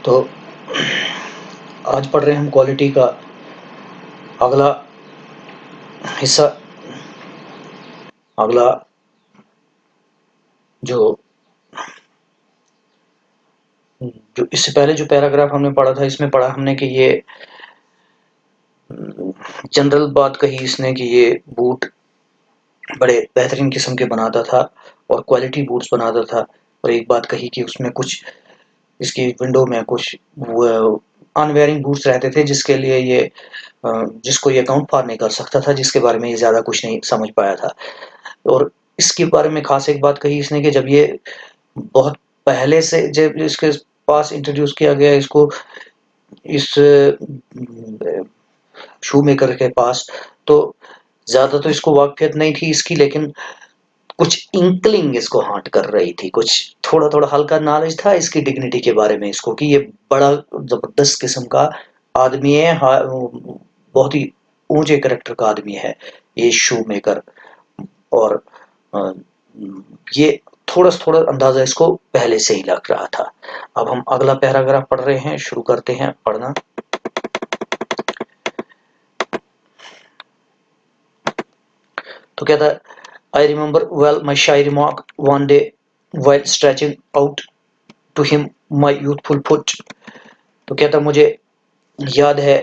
तो आज पढ़ रहे हैं हम क्वालिटी का अगला हिस्सा। अगला जो जो इससे पहले जो पैराग्राफ हमने पढ़ा था, इसमें पढ़ा हमने कि ये जनरल बात कही इसने कि ये बूट बड़े बेहतरीन किस्म के बनाता था और क्वालिटी बूट्स बनाता था। और एक बात कही कि उसमें कुछ इसकी विंडो में कुछ अनवेयरिंग बूट्स रहते थे जिसके लिए ये जिसको ये अकाउंट फॉर नहीं कर सकता था, जिसके बारे में ये ज़्यादा कुछ नहीं समझ पाया था। और इसके बारे में खास एक बात कही इसने कि जब ये बहुत पहले से जब इसके पास इंट्रोड्यूस किया गया इसको, इस शू मेकर के पास, तो ज़्यादा तो इसको वाकफियत नहीं थी इसकी, लेकिन कुछ इंकलिंग इसको हांट कर रही थी, कुछ थोड़ा थोड़ा हल्का नॉलेज था इसकी डिग्निटी के बारे में इसको कि ये बड़ा जबरदस्त किस्म का आदमी है, बहुत ही ऊंचे करेक्टर का आदमी है ये शू मेकर। और अ, ये थोड़ा थोड़ा अंदाजा इसको पहले से ही लग रहा था। अब हम अगला पैराग्राफ पढ़ रहे हैं, शुरू करते हैं पढ़ना। तो कहता है, आई रिमेंबर वेल माई शाई remark one day while stretching out to him my youthful foot। तो कहता मुझे याद है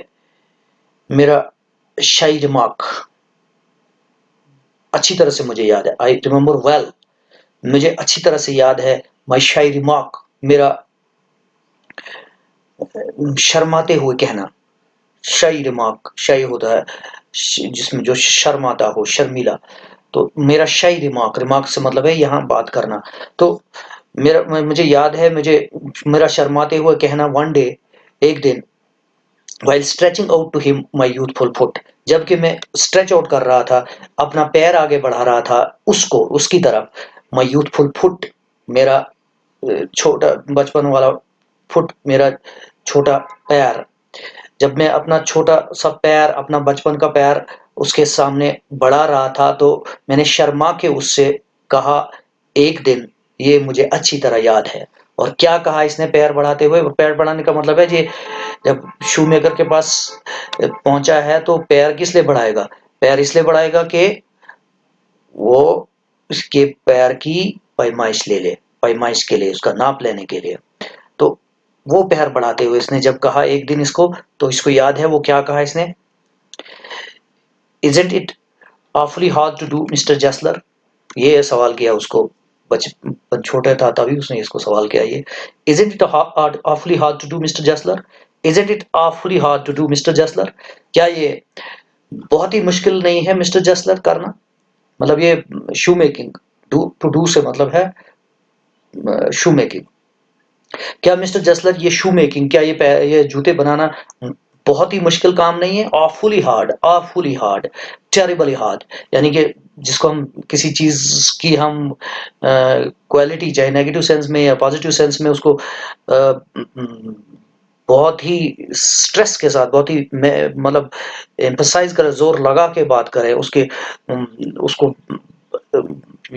मेरा शाई रिमार्क, अच्छी तरह से मुझे याद है। आई रिमेंबर वेल, मुझे अच्छी तरह से याद है। माई शाई रिमार्क, मेरा शर्माते हुए कहना। शाई रिमार्क, शाई होता है जिसमें जो शर्माता हो, शर्मीला। तो मेरा शाई रिमार्क, रिमार्क से मतलब है यहाँ बात करना। तो मुझे याद है, मुझे मेरा शर्माते हुए कहना वन डे, एक दिन, while stretching out to him my youthful foot, जबकि मैं स्ट्रेच आउट कर रहा था, अपना पैर आगे बढ़ा रहा था उसको, उसकी तरफ। my youthful foot, मेरा छोटा बचपन वाला फुट, मेरा छोटा पैर। जब मैं अपना छोटा सा पैर, अपना बचपन का पैर उसके सामने बढ़ा रहा था, तो मैंने शर्मा के उससे कहा एक दिन, ये मुझे अच्छी तरह याद है। और क्या कहा इसने पैर बढ़ाते हुए? पैर बढ़ाने का मतलब है जी, जब शू मेकर के पास पहुंचा है तो पैर किस लिए बढ़ाएगा? पैर इसलिए बढ़ाएगा कि वो उसके पैर की पैमाइश ले ले, पैमाइश के लिए, उसका नाप लेने के लिए। तो वो पैर बढ़ाते हुए इसने जब कहा एक दिन इसको, तो इसको याद है वो क्या कहा इसने? Isn't it awfully hard to do, Mr. Jessler? ये सवाल किया उसको, बचपन छोटा था तभी उसने इसको सवाल किया ये। Isn't it awfully hard to do, Mr. Jessler? Isn't it awfully hard to do, Mr. Jessler? क्या ये बहुत ही मुश्किल नहीं है मिस्टर जसलर करना? मतलब ये शू मेकिंग, डू टू डू से मतलब है शू मेकिंग। क्या मिस्टर जसलर ये शू मेकिंग, क्या ये जूते बनाना बहुत ही मुश्किल काम नहीं है? awfully hard, awfully hard, terribly hard, यानी कि जिसको हम किसी चीज की हम क्वालिटी, चाहे नेगेटिव सेंस में या पॉजिटिव सेंस में, उसको बहुत ही स्ट्रेस के साथ, बहुत ही मतलब एम्फसाइज करें, जोर लगा के बात करें उसके, उसको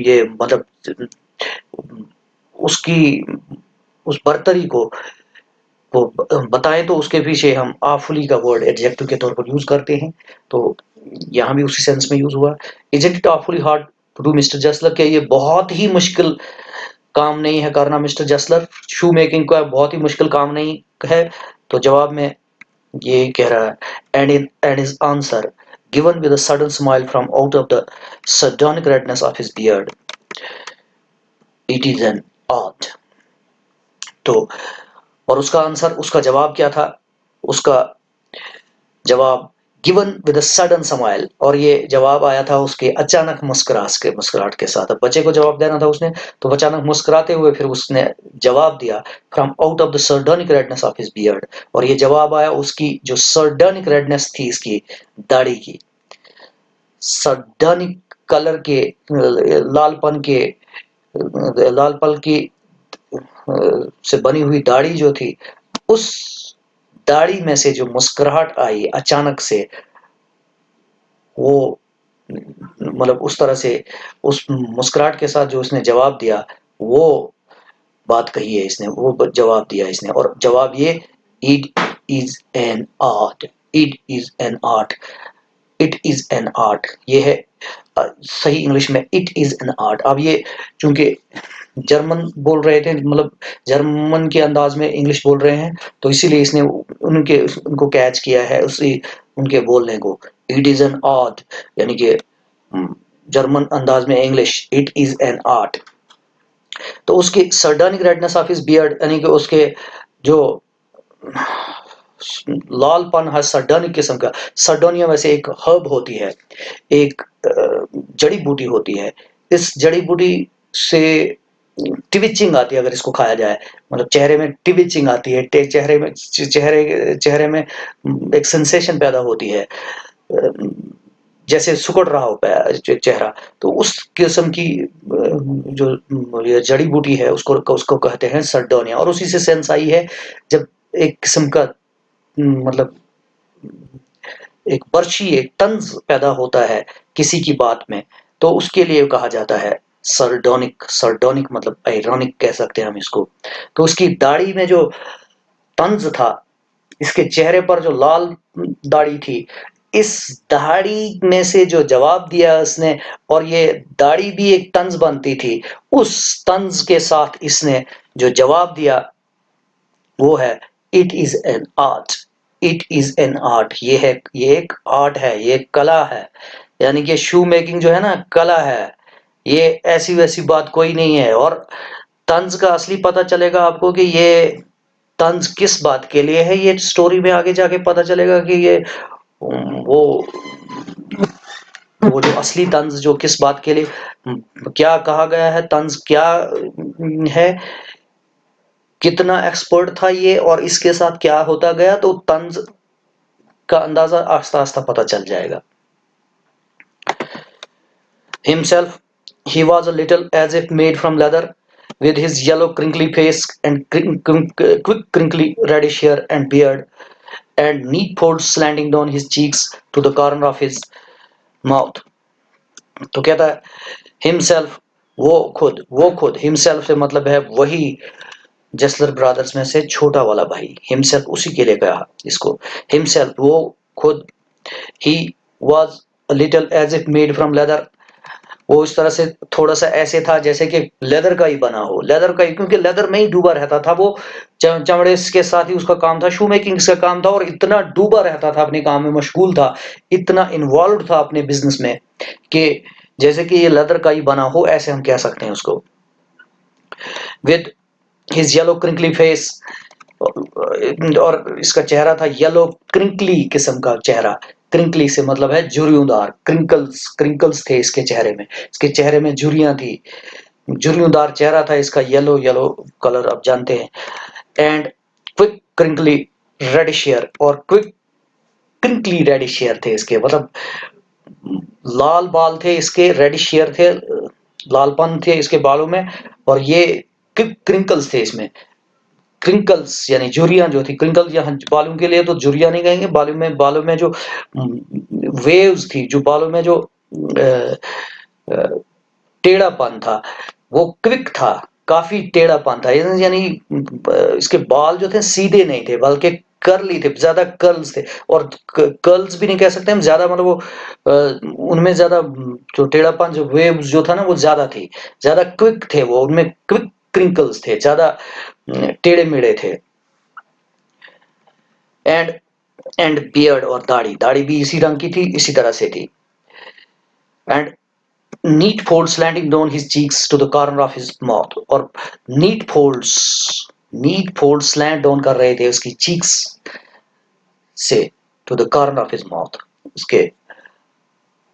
ये मतलब उसकी उस बर्तरी को बताएं, तो उसके पीछे हम आफुली का वर्ड एडजेक्टिव के तौर पर यूज करते हैं। तो यहाँ भी उसी सेंस में यूज हुआ। Isn't it awfully hard to do, mister Jasler? के ये बहुत ही मुश्किल काम नहीं है करना मिस्टर जसलर? शू मेकिंग का बहुत ही मुश्किल काम नहीं है? तो जवाब में ये कह रहा है, and his answer given with a sudden smile from out of the sardonic redness of his beard, it is an art। तो और उसका आंसर, उसका जवाब क्या था? उसका जवाब given with a sudden smile, और ये जवाब आया था उसके अचानक मुस्कुराहट के साथ। अब बच्चे को जवाब देना था उसने, तो अचानक मुस्कुराते हुए फिर उसने जवाब दिया, from out of the sardonic redness of his beard. और ये जवाब आया उसकी जो सर्डनिक रेडनेस थी इसकी दाढ़ी की, सर्डनिक कलर के, लालपन के, लालपन की से बनी हुई दाढ़ी जो थी, उस दाढ़ी में से जो मुस्कुराहट आई अचानक से, वो मतलब उस तरह से उस मुस्कुराहट के साथ जो उसने जवाब दिया, वो बात कही है इसने, वो जवाब दिया इसने, और जवाब ये it is an art, it is an art, it is an art, ये है सही इंग्लिश में इट इज एन आर्ट। अब ये चूंकि जर्मन बोल रहे थे, मतलब जर्मन के अंदाज में इंग्लिश बोल रहे हैं, तो इसीलिए इसने उनको कैच किया है उसी उनके बोलने को, इट इज एन आर्ट, यानी कि जर्मन अंदाज में English, it is an art. तो उसकी सर्डानिक रेडनेस ऑफ हिज बियर्ड, यानी कि उसके जो लालपन है सर्डानिक किस्म का। सर्डोनिया वैसे एक हर्ब होती है, एक जड़ी बूटी होती है। इस जड़ी बूटी से टिविचिंग आती है अगर इसको खाया जाए, मतलब चेहरे में टिविचिंग आती है, चेहरे में एक सेंसेशन पैदा होती है, जैसे सिकुड़ रहा हो चेहरा। तो उस किस्म की जो ये जड़ी बूटी है उसको उसको कहते हैं सर्डोनिया, और उसी से सेंस आई है जब एक किस्म का मतलब एक पर्ची, एक तंज पैदा होता है किसी की बात में, तो उसके लिए कहा जाता है सर्डोनिक। सर्डोनिक मतलब आयरॉनिक कह सकते हैं हम इसको। तो उसकी दाढ़ी में जो तंज था, इसके चेहरे पर जो लाल दाढ़ी थी, इस दाढ़ी में से जो जवाब दिया उसने, और ये दाढ़ी भी एक तंज बनती थी, उस तंज के साथ इसने जो जवाब दिया वो है it is an art, it is an art, ये एक आर्ट है, ये एक कला है। यानी कि शू मेकिंग जो है ना, कला है, ये ऐसी वैसी बात कोई नहीं है। और तंज का असली पता चलेगा आपको कि ये तंज किस बात के लिए है, ये स्टोरी में आगे जाके पता चलेगा कि ये वो वो जो असली तंज जो किस बात के लिए क्या कहा गया है, तंज क्या है, कितना एक्सपर्ट था ये, और इसके साथ क्या होता गया, तो तंज का अंदाजा आस्ता आस्ता पता चल जाएगा। Himself, he was a little as if made from leather, with his yellow crinkly face and quick crinkly reddish hair and beard, and neat folds slanting down his cheeks to the corner of his mouth. तो कहता है himself, वो खुद himself से मतलब है वही जसलर brothers में से छोटा वाला भाई, हिमसेल्फ उसी के लिए कहा इसको। हिमसेल्फ वो खुद, ही was a little as if made from leather, वो इस तरह से थोड़ा सा ऐसे था जैसे कि लेदर का ही बना हो, लेदर का ही, क्योंकि लेदर में ही डूबा रहता था वो, चमड़े के साथ ही उसका काम था, शू मेकिंग का काम था, और इतना डूबा रहता था अपने काम में, मशगूल था, इतना इन्वॉल्व था अपने बिजनेस में कि जैसे कि ये लेदर का ही बना हो, ऐसे हम कह सकते हैं उसको। With his yellow crinkly face, और इसका चेहरा था येलो क्रिंकली किस्म का चेहरा। क्रिंकली से मतलब है झुर्रियोंदार, क्रिंकल्स, क्रिंकल्स थे इसके चेहरे में, इसके चेहरे में झुर्रियां थी, झुर्रियोंदार चेहरा था इसका, येलो येलो कलर आप जानते हैं। And quick crinkly reddish hair, और क्विक क्रिंकली रेडिश हेयर थे इसके, मतलब लाल बाल थे इसके, रेडिश हेयर थे, लालपन थे इसके बालों में, और ये क्रिंकल्स थे इसमें। क्रिंकल्स यानी झुर्रियां जो थी, क्रिंकल यहाँ बालों के लिए तो झुर्रियां नहीं कहेंगे, बालों में जो वेव्स थी, जो बालों में जो टेढ़ापन था, वो क्विक था, काफी टेढ़ापन था, यानी इसके बाल जो थे सीधे नहीं थे, बल्कि कर्ली थे, ज्यादा कर्ल्स थे, और कर्ल्स भी नहीं कह सकते हम, ज्यादा मतलब वो उनमें ज्यादा जो टेढ़ापन, जो वेव्स जो था ना, वो ज्यादा थी, ज्यादा क्विक थे वो, उनमें क्विक क्रिंकल्स थे, ज्यादा टेढ़े मेढ़े थे। एंड एंड बियर्ड, और दाढ़ी, दाढ़ी भी इसी रंग की थी, इसी तरह से थी। And neat folds slanting down his cheeks to the corner of his mouth, और नीट फोल्ड्स slant डाउन कर रहे थे उसकी चीक्स से, to the corner of his mouth, उसके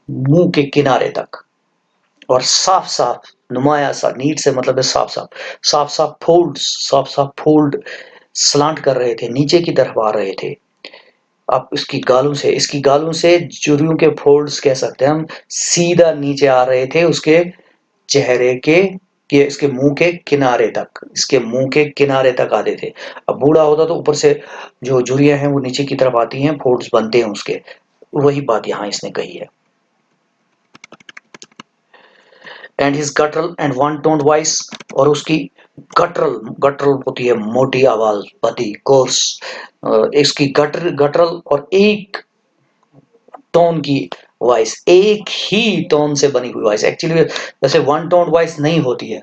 मुंह के किनारे तक, और साफ साफ नुमाया सा, नीट से मतलब है साफ साफ, साफ साफ फोल्ड स्लांट कर रहे थे, नीचे की तरफ आ रहे थे। आप इसकी गालों से जुरियों के फोल्ड्स कह सकते हैं हम, सीधा नीचे आ रहे थे उसके चेहरे के, इसके मुंह के किनारे तक, इसके मुंह के किनारे तक आते थे। अब बूढ़ा होता तो ऊपर से जो झुर्रियां हैं वो नीचे की तरफ आती हैं, फोल्ड्स बनते हैं उसके, वही बात यहाँ इसने कही है। And his guttural and one toned voice, और उसकी गटरल गटरल होती है मोटी आवाज, पति कोर्स, इसकी गटरल और एक टोन की वॉइस, एक ही टोन से बनी हुई वॉइस। एक्चुअली वैसे वन टोन वॉइस नहीं होती है,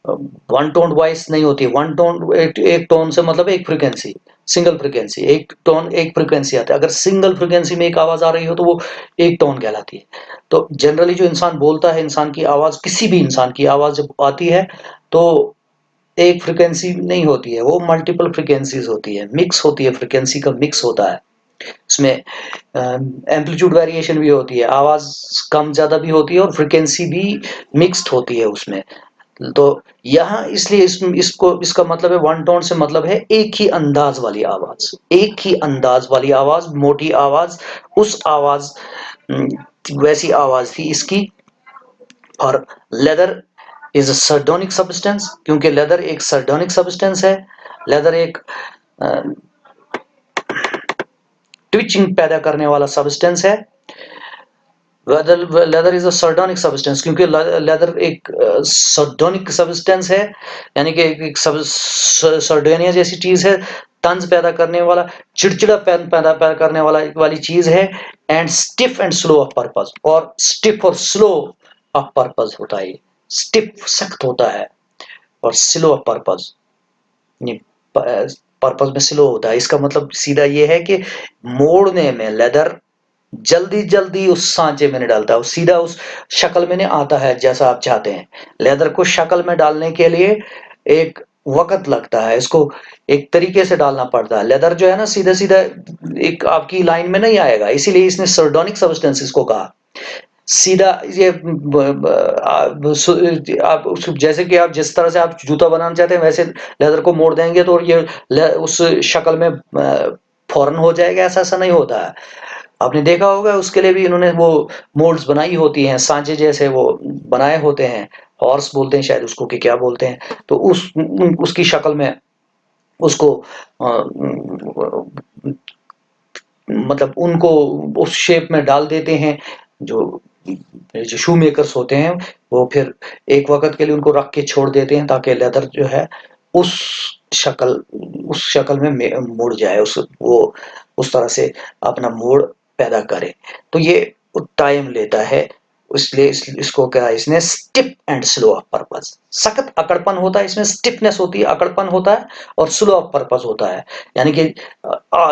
वन टोन वॉइस नहीं होती है। वन टोन एक टोन से मतलब एक फ्रीक्वेंसी, सिंगल फ्रीक्वेंसी, एक टोन एक फ्रीक्वेंसी आता है। अगर सिंगल फ्रीक्वेंसी में एक आवाज आ रही हो तो वो एक टोन कहलाती है। तो जनरली जो इंसान बोलता है, इंसान की आवाज, किसी भी इंसान की आवाज जब आती है तो एक फ्रीक्वेंसी नहीं होती है, वो मल्टीपल फ्रीक्वेंसीज होती है, मिक्स होती है, फ्रीक्वेंसी का मिक्स होता है। इसमें एम्पलीट्यूड वेरिएशन भी होती है, आवाज कम ज्यादा भी होती है और फ्रीक्वेंसी भी मिक्स्ड होती है उसमें। तो यहाँ इसलिए इसको इसका मतलब है वन टोन से मतलब है एक ही अंदाज वाली आवाज, एक ही अंदाज वाली आवाज, मोटी आवाज। उस आवाज वैसी आवाज थी इसकी। और लेदर इज अ सर्डोनिक सब्सटेंस, क्योंकि लेदर एक सर्डोनिक सब्सटेंस है। लेदर एक ट्विचिंग पैदा करने वाला सब्सटेंस है। लेदर इज अ सर्डोनिक सब्सटेंस, क्योंकि लेदर एक सर्डोनिक सब्सटेंस है, यानी कि एक सर्डोनिया जैसी चीज है, तंज पैदा करने वाला, चिड़चिड़ापन पैदा करने वाली चीज है। And stiff and slow of purpose, और स्टिफ और स्लो ऑफ पर्पस होता है। स्टिफ सख्त होता है और स्लो ऑफ पर्पस, पर्पस में स्लो होता है। इसका मतलब सीधा ये है कि मोड़ने में लेदर जल्दी जल्दी उस सांचे में नहीं डालता, वो सीधा उस शक्ल में नहीं आता है जैसा आप चाहते हैं। लेदर को शक्ल में डालने के लिए एक वक्त लगता है, इसको एक तरीके से डालना पड़ता है। लेदर जो है ना सीधा सीधा एक आपकी लाइन में नहीं आएगा, इसीलिए इसने सर्डोनिक सब्सटेंसेस को कहा। सीधा ये आप जैसे कि आप जिस तरह से आप जूता बनाना चाहते हैं वैसे लेदर को मोड़ देंगे तो ये उस शक्ल में फौरन हो जाएगा, ऐसा ऐसा नहीं होता है। आपने देखा होगा उसके लिए भी इन्होंने वो मोल्ड्स बनाई होती हैं, सांचे जैसे वो बनाए होते हैं, हॉर्स बोलते हैं शायद उसको कि क्या बोलते हैं। तो उसकी शक्ल में उसको मतलब उनको उस शेप में डाल देते हैं। जो जो शू मेकर्स होते हैं वो फिर एक वक्त के लिए उनको रख के छोड़ देते हैं ताकि लेदर जो है उस शक्ल उस शक्ल में मुड़ जाए, उस वो उस तरह से अपना मोड़ पैदा करे। तो ये टाइम लेता है, इसलिए इसको क्या है, इसने stiff and slow of purpose, सख्त अकड़पन होता है इसमें, स्टिफनेस होती है, अकड़पन होता है, और स्लो ऑफ पर्पस होता है, यानी कि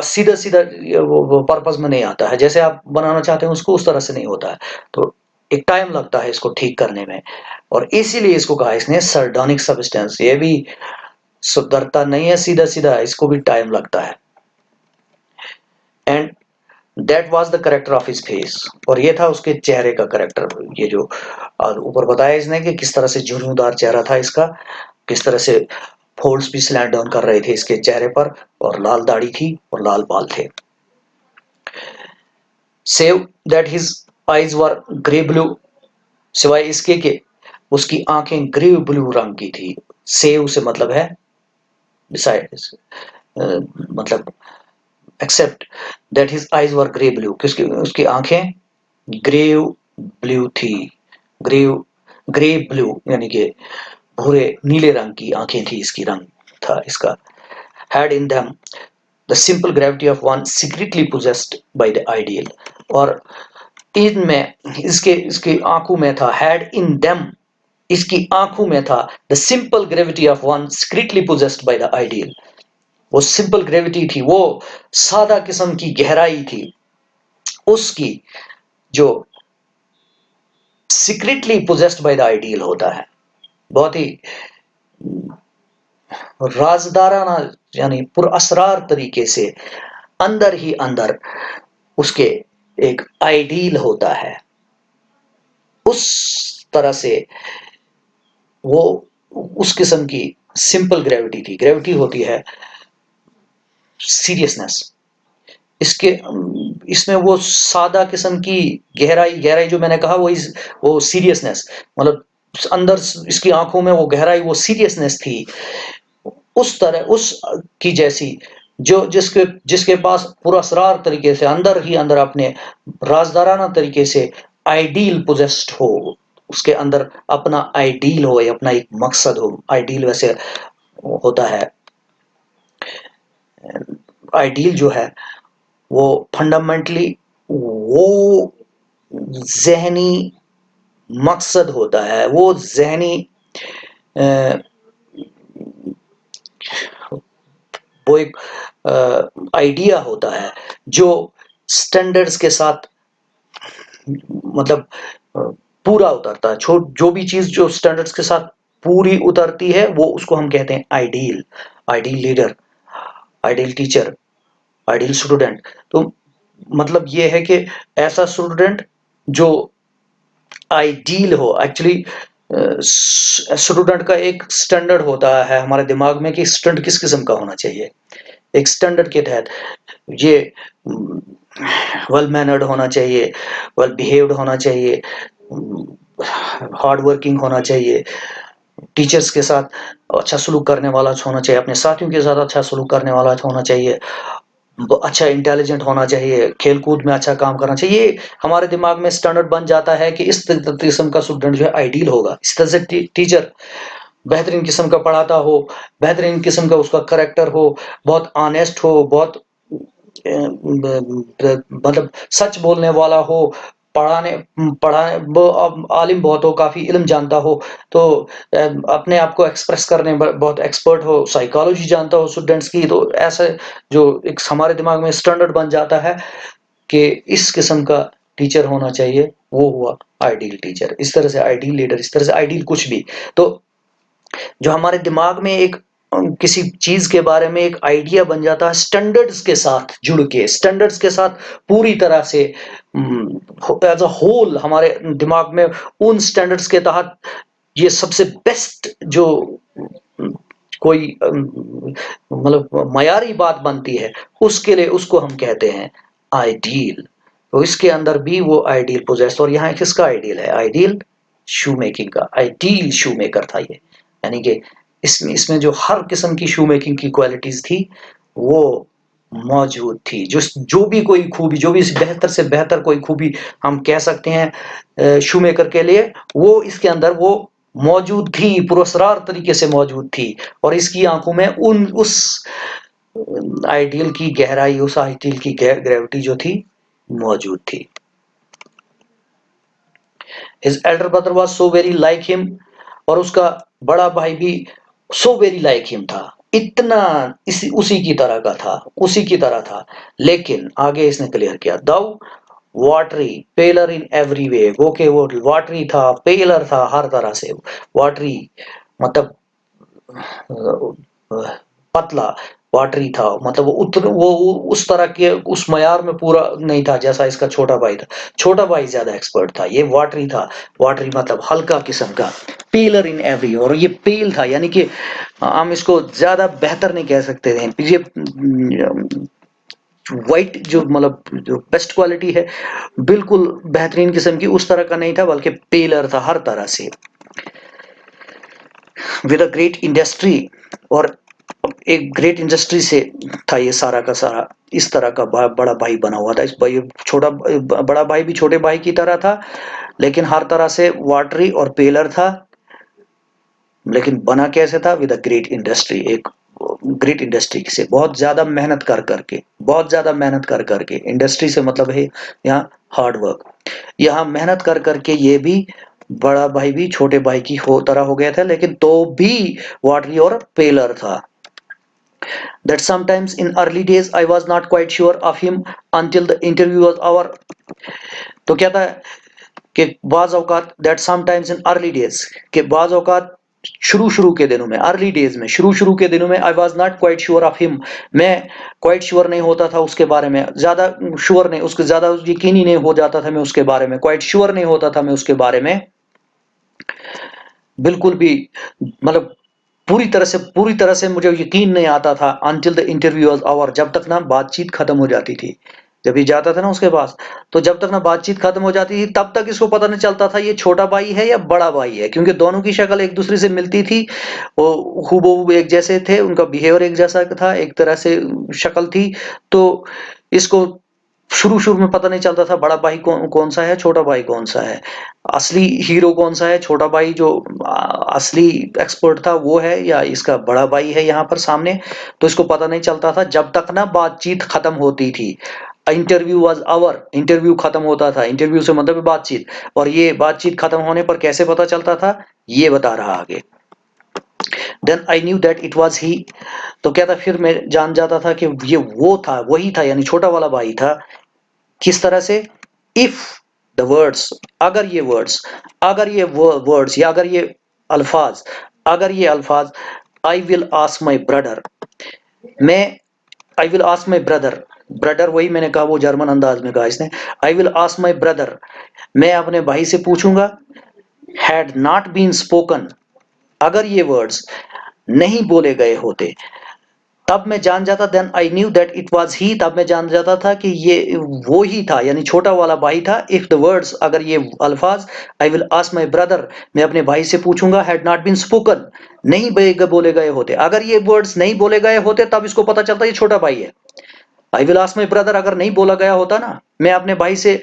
सीधा सीधा वो पर्पस में नहीं आता है, जैसे आप बनाना चाहते हैं उसको उस तरह से नहीं होता है। तो एक टाइम लगता है इसको ठीक करने में, और इसीलिए इसको कहा इसने सर्डोनिक सब्सटेंस। ये भी सुधरता नहीं है सीधा सीधा, इसको भी टाइम लगता है। And that was the character of his face, और ये था उसके चेहरे का करेक्टर। ये जो ऊपर बताया इसने कि किस तरह से झुर्रीदार चेहरा था इसका, किस तरह से फोल्ड्स भी स्लैंड डाउन कर रहे थे इसके चेहरे पर, और लाल दाढ़ी थी और लाल बाल थे। Save that his eyes were grey blue, सिवाय इसके कि उसकी आंखें ग्रे ब्लू रंग की थी। सेव से मतलब है बिसाइड, मतलब except that his eyes were grey blue, कि उसकी आंखें ग्रे ब्लू थी। ग्रे ग्रे ब्लू यानी कि भूरे नीले रंग की आंखें थी, इसकी रंग था इसका। had in them the simple gravity of one secretly possessed by the ideal, और इनमें इसके इसकी आंखों में था, had in them इसकी आंखों में था the simple gravity of one secretly possessed by the ideal, वो सिंपल ग्रेविटी थी, वो सादा किस्म की गहराई थी उसकी, जो secretly possessed by the ideal होता है, बहुत ही राजदाराना यानी पुरअसरार तरीके से अंदर ही अंदर उसके एक आइडियल होता है। उस तरह से वो उस किस्म की सिंपल ग्रेविटी थी। ग्रेविटी होती है सीरियसनेस, इसके इसमें वो सादा किस्म की गहराई, गहराई जो मैंने कहा वो सीरियसनेस, मतलब अंदर इसकी आंखों में वो गहराई, वो सीरियसनेस थी उस तरह उस की जैसी, जो जिसके जिसके पास पूरा असरार तरीके से अंदर ही अंदर अपने राजदाराना तरीके से आइडियल पोजेस्ड हो, उसके अंदर अपना आइडियल हो या अपना एक मकसद हो। आइडियल वैसे होता है, आइडियल जो है वो फंडामेंटली वो ज़हनी मकसद होता है, वो ज़हनी अ, वो एक आइडिया होता है जो स्टैंडर्ड्स के साथ मतलब अ, पूरा उतरता है। जो भी चीज़ जो स्टैंडर्ड्स के साथ पूरी उतरती है वो उसको हम कहते हैं ideal. Ideal leader, ideal teacher, ideal student. तो मतलब ये है कि ऐसा स्टूडेंट जो आइडियल हो। एक्चुअली स्टूडेंट का एक स्टैंडर्ड होता है हमारे दिमाग में कि स्टूडेंट किस किस्म का होना चाहिए। एक स्टैंडर्ड के तहत ये वेल मैनर्ड होना चाहिए, वेल बिहेव्ड होना चाहिए, हार्ड वर्किंग होना चाहिए, टीचर्स के साथ अच्छा सलूक करने वाला होना चाहिए, अपने साथियों के साथ अच्छा सलूक करने वाला होना चाहिए, अच्छा इंटेलिजेंट होना चाहिए, खेल-कूद में अच्छा काम करना चाहिए। ये हमारे दिमाग में स्टैंडर्ड बन जाता है कि इस किस्म का स्टूडेंट जो है आइडियल होगा। इस तरह से टीचर बेहतरीन किस्म का पढ़ाता हो, बेहतरीन किस्म का उसका करैक्टर हो, बहुत ऑनेस्ट हो, बहुत मतलब सच बोलने वाला हो, पढ़ाने पढ़ाने वो आलिम बहुत हो, काफ़ी इल्म जानता हो, तो अपने आप को एक्सप्रेस करने में बहुत एक्सपर्ट हो, साइकोलॉजी जानता हो स्टूडेंट्स की, तो ऐसे जो एक हमारे दिमाग में स्टैंडर्ड बन जाता है कि इस किस्म का टीचर होना चाहिए, वो हुआ आइडियल टीचर। इस तरह से आइडियल लीडर, इस तरह से आइडियल कुछ भी। तो जो हमारे दिमाग में एक किसी चीज के बारे में एक आइडिया बन जाता है स्टैंडर्ड्स के साथ जुड़ के, स्टैंडर्ड्स के साथ पूरी तरह से एज अ होल हमारे दिमाग में उन स्टैंडर्ड्स के तहत ये सबसे बेस्ट जो अम, कोई मतलब मयारी बात बनती है, उसके लिए उसको हम कहते हैं आइडियल। तो इसके अंदर भी वो आइडियल पोजेस, और यहाँ किसका आइडियल है? आइडियल शू मेकिंग का। आइडियल शू मेकर था ये, यानी कि इसमें इसमें जो हर किस्म की शू मेकिंग की क्वालिटीज थी वो मौजूद थी। जो जो भी कोई खूबी, जो भी बेहतर से बेहतर कोई खूबी हम कह सकते हैं शू मेकर के लिए, वो इसके अंदर वो मौजूद थी, पुरस्कार तरीके से मौजूद थी। और इसकी आंखों में उन उस आइडियल की गहराई, उस आइडियल की ग्रेविटी जो थी मौजूद थी। His elder brother was so very like him, और उसका बड़ा भाई भी so very like him था, इतना इसी उसी की तरह का था, उसी की तरह था। लेकिन आगे इसने क्लियर किया, thou watery paler in every way, वो के वो वाटरी था, पेलर था हर तरह से। वाटरी मतलब पतला, वाटरी था, मतलब वो उस तरह के उस मयार में पूरा नहीं था जैसा इसका छोटा भाई था। छोटा भाई ज्यादा एक्सपर्ट था, ये वाटरी था। वाटरी मतलब हल्का किस्म का, पीलर इन एवरी, और ये पील था, यानी कि हम इसको ज्यादा बेहतर नहीं कह सकते थे। ये वाइट जो मतलब जो बेस्ट क्वालिटी है, बिल्कुल बेहतरीन किस्म की उस तरह का नहीं था, बल्कि पेलर था हर तरह से। विद अ ग्रेट इंडस्ट्री, और एक ग्रेट इंडस्ट्री से था ये सारा का सारा। इस तरह का बड़ा भाई बना हुआ था। इस भाई छोटा बड़ा भाई भी छोटे भाई की तरह था, लेकिन हर तरह से वाटरी और पेलर था। लेकिन बना कैसे था? विद अ ग्रेट इंडस्ट्री, एक ग्रेट इंडस्ट्री से बहुत ज्यादा मेहनत कर करके, बहुत ज्यादा मेहनत कर करके, इंडस्ट्री से मतलब है यहाँ हार्ड वर्क, यहाँ मेहनत कर करके ये भी बड़ा भाई भी छोटे भाई की हो तरह हो गया था, लेकिन तो भी वाटरी और पेलर था। That sometimes in early days I was not quite sure of him until the interview was over। तो क्या था कि बाज औकात, that sometimes in early days, के बाज औकात शुरू के दिनों में, अर्ली डेज में, शुरू के दिनों में, I was not quite sure of him, मैं क्वाइट श्योर नहीं होता था उसके बारे में, ज्यादा श्योर नहीं, उसके ज्यादा यकीनी नहीं हो जाता था मैं उसके बारे में, क्वाइट श्योर नहीं होता था मैं उसके बारे में बिल्कुल भी, मतलब पूरी तरह से मुझे यकीन नहीं आता था। Until the interview was over, जब तक ना बातचीत खत्म हो जाती थी। जब ये जाता था ना उसके पास, तो जब तक ना बातचीत खत्म हो जाती थी तब तक इसको पता नहीं चलता था ये छोटा भाई है या बड़ा भाई है, क्योंकि दोनों की शक्ल एक दूसरे से मिलती थी, वो हूबहू एक जैसे थे, उनका बिहेवियर एक जैसा था, एक तरह से शक्ल थी। तो इसको शुरू में पता नहीं चलता था बड़ा भाई कौन सा है, छोटा भाई कौन सा है, असली हीरो कौन सा है, छोटा भाई जो असली एक्सपर्ट था वो है या इसका बड़ा भाई है यहाँ पर सामने। तो इसको पता नहीं चलता था जब तक ना बातचीत खत्म होती थी। इंटरव्यू वाज आवर, इंटरव्यू खत्म होता था, इंटरव्यू से मतलब है बातचीत, और ये बातचीत खत्म होने पर कैसे पता चलता था, ये बता रहा आगे। Then I knew that it was he. तो क्या था, फिर मैं जान जाता था कि ये वो था, वही था, यानी छोटा वाला भाई था। किस तरह से, इफ द वर्ड्स, अगर ये वर्ड्स, अगर ये वर्ड्स या अगर ये अल्फाज, अगर ये अल्फाज, I will ask my brother, मैं, I will ask my brother, brother वही मैंने कहा, वो जर्मन अंदाज में कहा इसने, I will ask my brother, मैं अपने भाई से पूछूंगा, हैड नॉट बीन स्पोकन, अगर ये वर्ड्स नहीं बोले गए होते, तब मैं जान जाता, then I knew that it was he, तब मैं जान जाता था कि ये वो ही था, यानी छोटा वाला भाई था। इफ द वर्ड्स, अगर ये अल्फाज, I will ask my brother, मैं अपने भाई से पूछूंगा, हैड नॉट बीन स्पोकन, नहीं बोले गए होते, अगर ये वर्ड्स नहीं बोले गए होते तब इसको पता चलता ये छोटा भाई है। आई विल आस्क माई ब्रदर अगर नहीं बोला गया होता ना, मैं अपने भाई से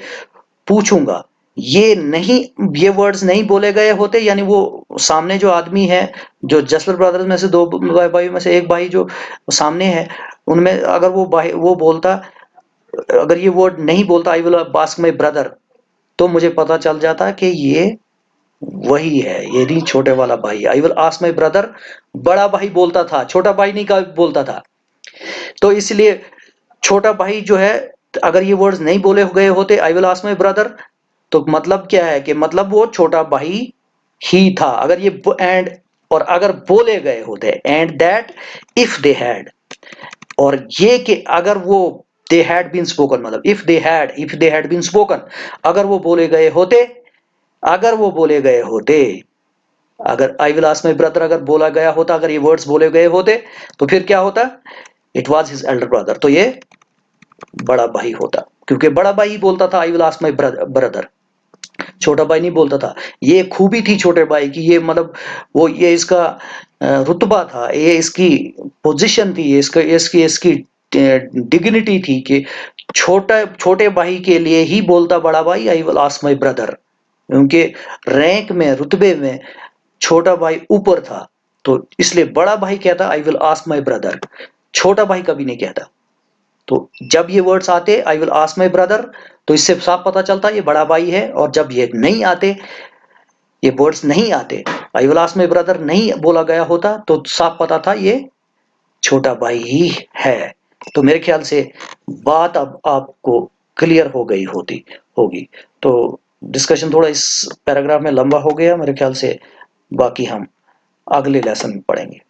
पूछूंगा, ये नहीं, ये वर्ड्स नहीं बोले गए होते, यानी वो सामने जो आदमी है, जो जसवर ब्रदर्स में से दो भाई में से एक भाई जो सामने है, उनमें अगर वो भाई वो बोलता, अगर ये वर्ड नहीं बोलता, आई विल आस्क माई ब्रदर, तो मुझे पता चल जाता कि ये वही है, ये नहीं छोटे वाला भाई। आई विल आस्क माई ब्रदर, बड़ा भाई बोलता था, छोटा भाई नहीं बोलता था। तो इसलिए छोटा भाई जो है, अगर ये वर्ड्स नहीं बोले गए होते, आई विल आस्क माई ब्रदर, तो मतलब क्या है कि मतलब वो छोटा भाई ही था। अगर ये एंड, और अगर बोले गए होते, and that if they had, और ये कि अगर वो दे हैड बीन स्पोकन, मतलब if they had been spoken, अगर वो बोले गए होते, अगर वो बोले गए होते, अगर आई विल आस्क माई ब्रदर अगर बोला गया होता, अगर ये वर्ड्स बोले गए होते, तो फिर क्या होता, it was his Elder brother, तो ये बड़ा भाई होता, क्योंकि बड़ा भाई ही बोलता था आई विल आस्क माई ब्रदर, छोटा भाई नहीं बोलता था। ये खूबी थी छोटे भाई की, ये मतलब वो ये इसका रुतबा था, ये इसकी पोजीशन थी, ये इसका इसकी इसकी डिग्निटी थी कि छोटे भाई के लिए ही बोलता बड़ा भाई आई विल आस्क माई ब्रदर, क्योंकि रैंक में, रुतबे में छोटा भाई ऊपर था, तो इसलिए बड़ा भाई कहता आई विल आस्क माई ब्रदर, छोटा भाई कभी नहीं कहता। तो जब ये वर्ड्स आते आई विल आस्क माई ब्रदर, तो इससे साफ पता चलता ये बड़ा भाई है, और जब ये नहीं आते, ये वर्ड्स नहीं आते, आई विल आस्क माई ब्रदर नहीं बोला गया होता, तो साफ पता था ये छोटा भाई ही है। तो मेरे ख्याल से बात अब आपको क्लियर हो गई होगी। तो डिस्कशन थोड़ा इस पैराग्राफ में लंबा हो गया मेरे ख्याल से, बाकी हम अगले लेसन में पढ़ेंगे।